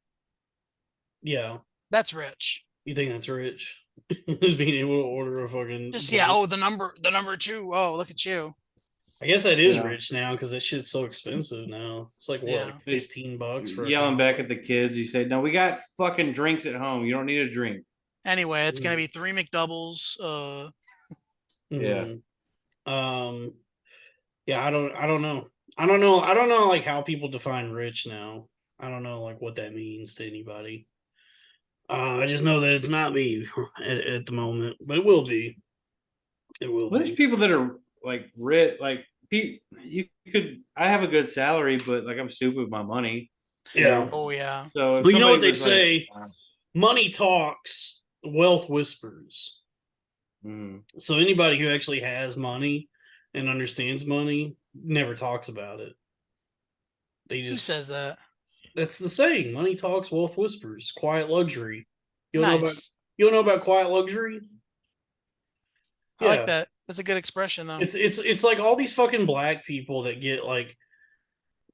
yeah, That's rich. you think that's rich? Just being able to order a fucking Just yeah. drink. Oh, the number two. Oh, look at you. I guess that is Yeah. rich now because that shit's so expensive now. It's like what, Yeah. like $15 for a Yelling back combo? at the kids. You say, "No, we got fucking drinks at home. You don't need a drink." Anyway, it's gonna be 3 McDoubles. Yeah. Um. Yeah, I don't know. I don't know like how people define rich now. I don't know like what that means to anybody. I just know that it's not me at the moment, but it will be. It will Well, there's be. people that are like rich. Like you could. I have a good salary, but like I'm stupid with my money. You Yeah. know. Oh yeah. So if Well, you know somebody what they was like, say: money talks, wealth whispers. mhm. So anybody who actually has money and understands money never talks about it. They Who just says that? that's the saying: money talks, wealth whispers. Quiet luxury. You don't know about Nice. you don't know about quiet luxury? I like Yeah. that. That's a good expression though. It's like all these fucking black people that get like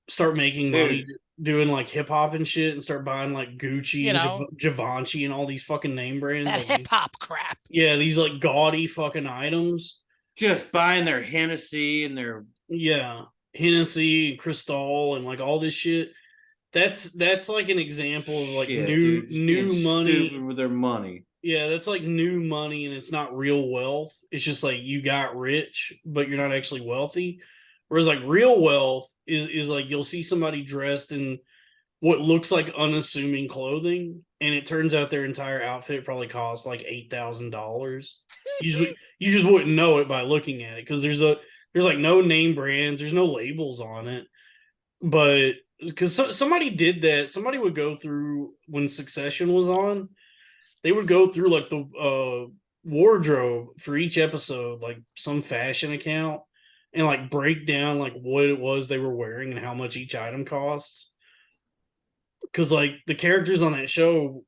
start making money Dude. doing like hip hop and shit and start buying like Gucci You and know, Givenchy and all these fucking name brands that like hip hop crap. these like gaudy fucking items. Just buying their Hennessy and their Yeah. Hennessy and Cristal and like all this shit. That's like an example of like shit, dude, just being new stupid money. with their money. Yeah, that's like new money and it's not real wealth. It's just like you got rich, but you're not actually wealthy. Whereas like real wealth is like you'll see somebody dressed in what looks like unassuming clothing, and it turns out their entire outfit probably costs like $8,000. You just wouldn't know it by looking at it because there's like no name brands, there's no labels on it. But because somebody did that, somebody would go through when Succession was on, they would go through like the wardrobe for each episode, like some fashion account, and like break down like what it was they were wearing and how much each item costs. Because like the characters on that show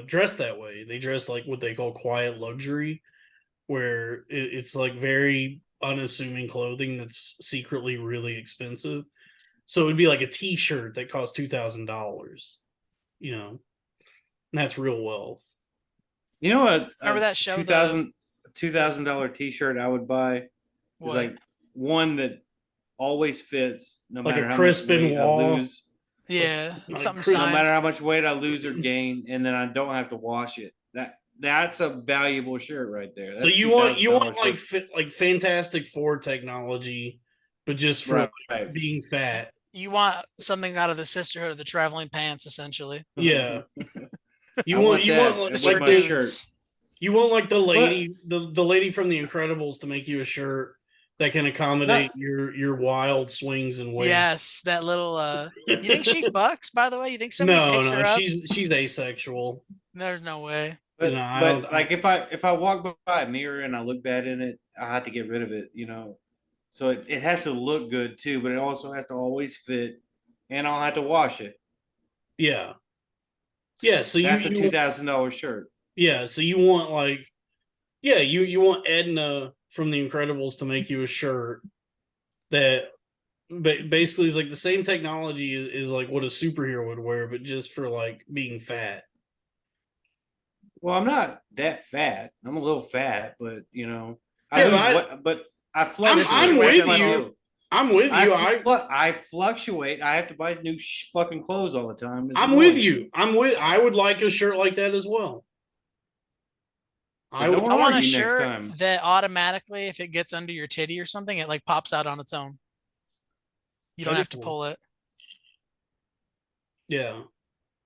dress that way. They dress like what they call quiet luxury, where it's like very unassuming clothing that's secretly really expensive. So it'd be like a T-shirt that costs $2,000. And that's real wealth. You know what? Remember that show? $2,000 T-shirt I would buy is What? like one that always fits, no Like matter a how Chris much weight I Benoit. lose. Yeah, Like something Chris- No signed. matter how much weight I lose or gain, and then I don't have to wash it. That's a valuable shirt right there. So That's you want $2,000 like like Fantastic Four technology, but just for right. being fat. You want something out of the Sisterhood of the Traveling Pants, essentially. Yeah. You I want want you that want Just with for like my the shirt. dudes. you want like the But lady the lady from The Incredibles to make you a shirt that can accommodate not, your wild swings and weight. Yes, that little. You think she fucks? By the way, you think somebody picks No, her up? she's asexual. There's no way. I don't. but like if I walk by a mirror and I look bad in it, I have to get rid of it. So it has to look good too, but it also has to always fit, and I'll have to wash it. Yeah. Yeah, so That's a you $2,000 shirt. yeah, so you want like yeah, you want Edna from The Incredibles to make you a shirt that basically is like the same technology is like what a superhero would wear, but just for like being fat. Well, I'm not that fat. I'm a little fat, but I Yeah, lose what? But I I'm fluctuate. I with have to you. I'm with you. I fluctuate. I have to buy new fucking clothes all the time. It's I'm with annoying. you. I would like a shirt like that as well. But I don't would. I want a argue next shirt time. that automatically, if it gets under your titty or something, it like pops out on its own. You don't That'd have be to cool. pull it.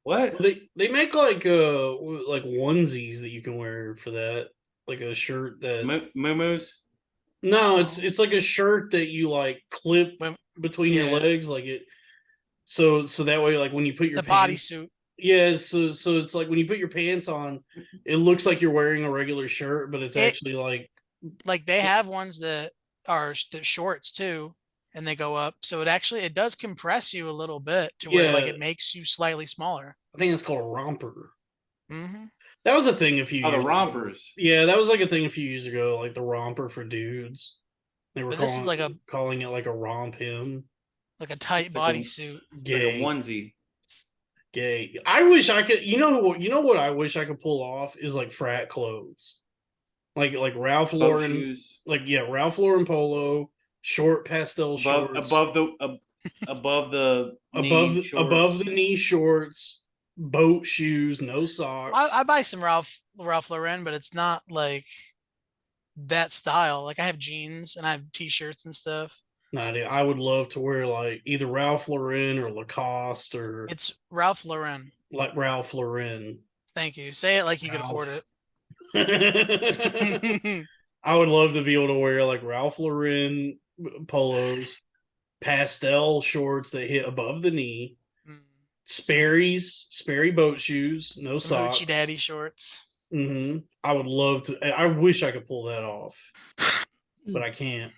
What? Well, they make like onesies that you can wear for that, like a shirt that. Moo-moos? No, Oh, it's like a shirt that you like clip between your yeah, legs, like it. So that way, like when you put it's your a pants, bodysuit. yeah. So it's like when you put your pants on, it looks like you're wearing a regular shirt, but it's It actually like like they have ones that are the shorts too, and they go up. So it does compress you a little bit to where like yeah. it makes you slightly smaller. I think it's called a romper. Hmm. That was a thing a few Oh, the years ago. rompers. Yeah, that was like a thing a few years ago, like the romper for dudes. They were But this is calling it like a romp him. like a tight bodysuit. It's like a Gay, onesie. gay. I wish I could. You know what I wish I could pull off is like frat clothes, like Ralph Boat Lauren, shoes. like yeah, Ralph Lauren polo, short pastel Above shorts, above the above the knee above the shorts. knee shorts, boat shoes, no I socks. buy some Ralph Lauren, but it's not like that style. Like I have jeans and I have t-shirts and stuff. Nah, dude, I would love to wear like either Ralph Lauren or Lacoste or It's Ralph Lauren. like Ralph Lauren. Thank you. Say it like you could afford Ralph. it. I would love to be able to wear like Ralph Lauren polos, pastel shorts that hit above the knee, Mm, Sperry boat shoes, no some hoochie socks. daddy shorts. I would love to. I wish I could pull that off, but I can't.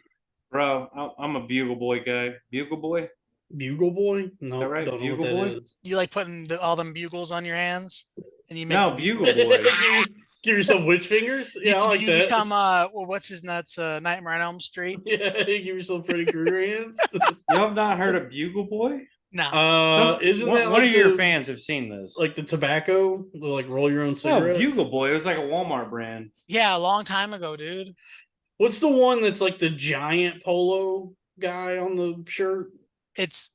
Bro, I'm a Bugle Boy guy. Bugle Boy? Is Bugle boy? that Nope, right? don't know what Bugle that Boy? is. You like putting all them bugles on your hands, and you make No, the Bugle bugle. Boy. Give yourself witch fingers. You, Yeah, I like you that. become well, what's his nuts? Nightmare on Elm Street. Yeah, give yourself Freddy Krueger hands. Y'all have not heard of Bugle Boy? No, Isn't that One like of your fans have seen this. the tobacco, the, like roll your own No, cigarettes? Bugle Boy. It was like a Walmart brand. yeah, a long time ago, dude. What's the one that's like the giant polo guy on the shirt? It's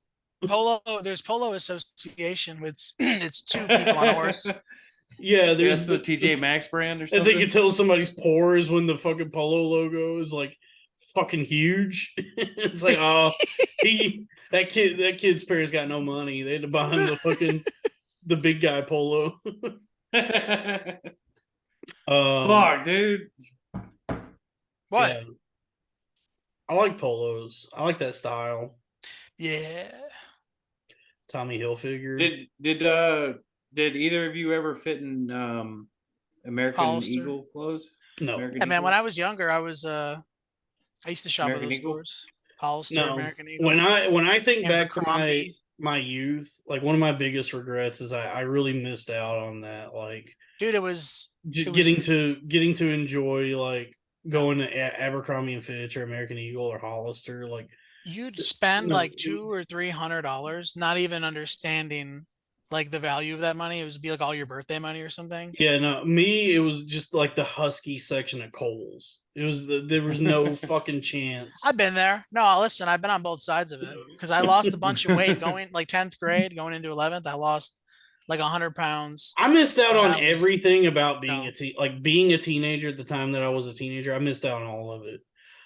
Polo. There's Polo Association with it's two people on a horse. Yeah, That's there's the TJ Maxx brand or That's like something. you can tell somebody's pores when the fucking polo logo is like fucking huge. It's like, oh, that kid's parents got no money. They had to buy him the big guy polo. Fuck, dude. What? Yeah, I like polos. I like that style. Yeah. Tommy Hilfiger. Did either of you ever fit in American Hollister. Eagle clothes? No, American Hey man, Eagle? when I was younger, I used to shop at American those Eagle? stores. Hollister, no. American Eagle, When I think back to Abercrombie. my youth, like one of my biggest regrets is I really missed out on that. Like Dude, it was getting to enjoy like no. going to Abercrombie and Fitch or American Eagle or Hollister. Like You'd spend no, like $200 or $300, not even understanding like the value of that money. It would be like all your birthday money or something. yeah, no. Me, it was just like the Husky section at Kohl's. There was no fucking chance. I've been there. No, listen, I've been on both sides of it because I lost a bunch of weight going like 10th grade, going into 11th. I lost like 100 pounds. I missed out on That was- everything about being No. being a teenager at the time that I was a teenager. I missed out on all of it.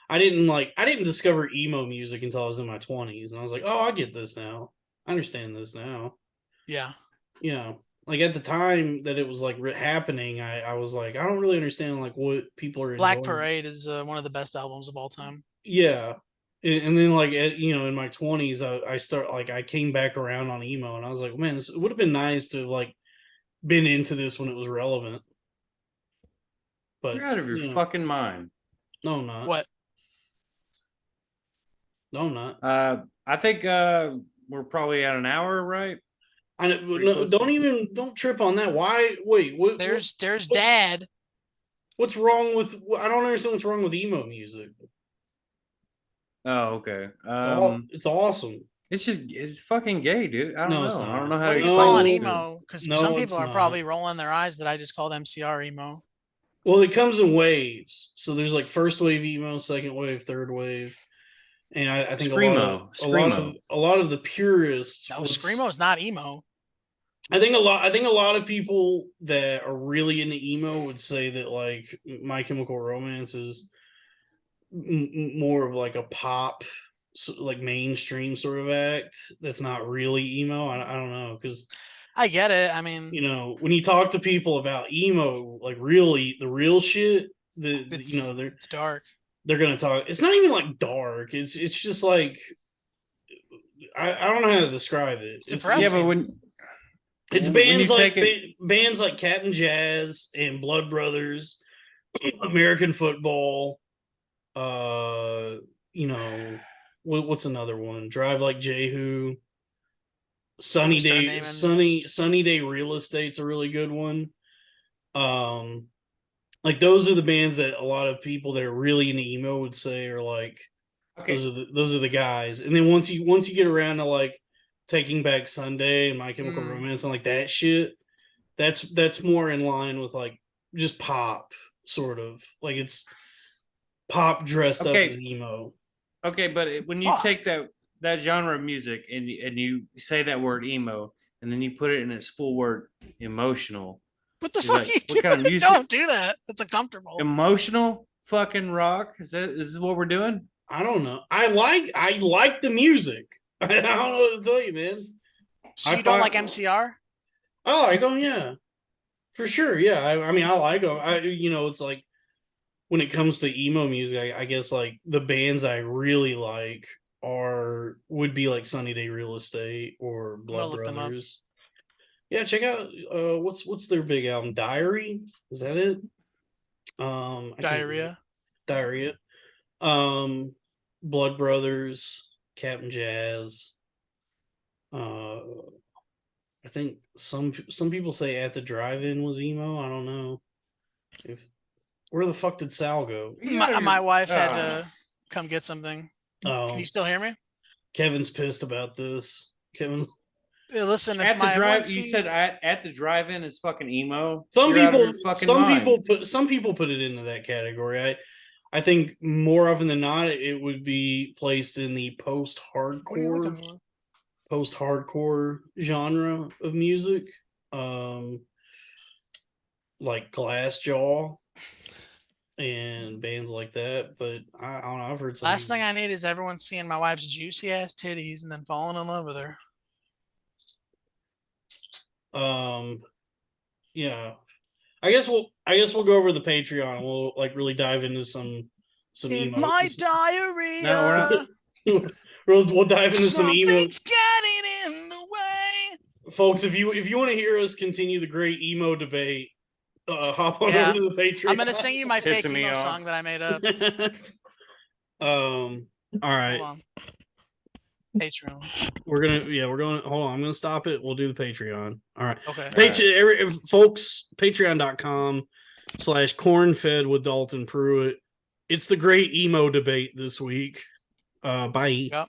I didn't discover emo music until I was in my 20s, and I was like, oh, I get this now. I understand this now. Yeah. You know, like at the time that it was like happening, I was like, I don't really understand like what people are Black enjoying. Parade is one of the best albums of all time. Yeah, and then like in my 20s, I came back around on emo, and I was like, man, this would have been nice to like been into this when it was relevant. But You're out of your fucking mind. No, I'm not. What? No, I'm not. I think we're probably at an hour, right? I no, don't trip on that. Why? Wait, There's what's, dad. What's wrong with? I don't understand what's wrong with emo music. Oh, okay. It's awesome. It's fucking gay, dude. I don't No, know. it's not. I don't know how What to are you explain calling this to him. emo? Because No, some it's people are not. probably rolling their eyes that I just called MCR emo. Well, it comes in waves. So there's like first wave emo, second wave, third wave, and I think Screamo. a lot of the purists. No, screamo's not emo. I think a lot of people that are really into emo would say that like My Chemical Romance is more of like a pop, like mainstream sort of act. That's not really emo. I don't know, because I get it. I mean, you know, when you talk to people about emo, like really the real shit, you know, it's dark. they're gonna talk. It's not even like dark. It's just like I don't know how to describe it. It's depressing. Yeah, but when it's when bands you like take it, bands like Captain Jazz and Blood Brothers, American Football. You know, what's another one? Drive Like Jehu. Sunny Day, Sunny Day Real Estate's a really good one. Like those are the bands that a lot of people that are really into emo would say are like, okay, those are the guys. And then once you get around to like Taking Back Sunday and My Chemical Romance and like that shit, that's more in line with like just pop, sort of like it's pop dressed up as emo. Okay, but when you take that genre of music and you say that word emo and then you put it in its full word emotional. What the fuck like, are you what doing? kind of music? Don't do that. That's uncomfortable. Emotional fucking rock. Is this what we're doing? I don't know. I like the music. I don't know what to tell you, man. So you don't like MCR? I like them, yeah, for sure. Yeah, I mean, I like them. You know, it's like when it comes to emo music, I guess like the bands I really like would be like Sunny Day Real Estate or Blood Brothers. Yeah, check out what's their big album, Diary? Is that it? Diarrhea. Blood Brothers, Captain Jazz. I think some people say At the Drive-In was emo. I don't know. Where the fuck did Sal go? My wife had to come get something. Oh, can you still hear me? Kevin's pissed about this. Kevin, listen, at the drive, you said at the drive-in is fucking emo. Some people put it into that category. I think more often than not, it would be placed in the post-hardcore genre of music, like Glassjaw and bands like that. But I don't know. I've heard some. Last thing I need is everyone seeing my wife's juicy ass titties and then falling in love with her. Yeah. I guess we'll go over the Patreon. We'll like really dive into some in my diarrhea. No, we'll dive into some emo. Something's getting in the way. Folks, if you want to hear us continue the great emo debate, hop on over to the Patreon. I'm gonna sing you my fake emo song that I made up. All right. Hold on. Patreon. We're going. Hold on. I'm gonna stop it. We'll do the Patreon. All right. Okay. Folks, patreon.com/cornfed with Dalton Pruitt. It's the great emo debate this week. Bye. Yep.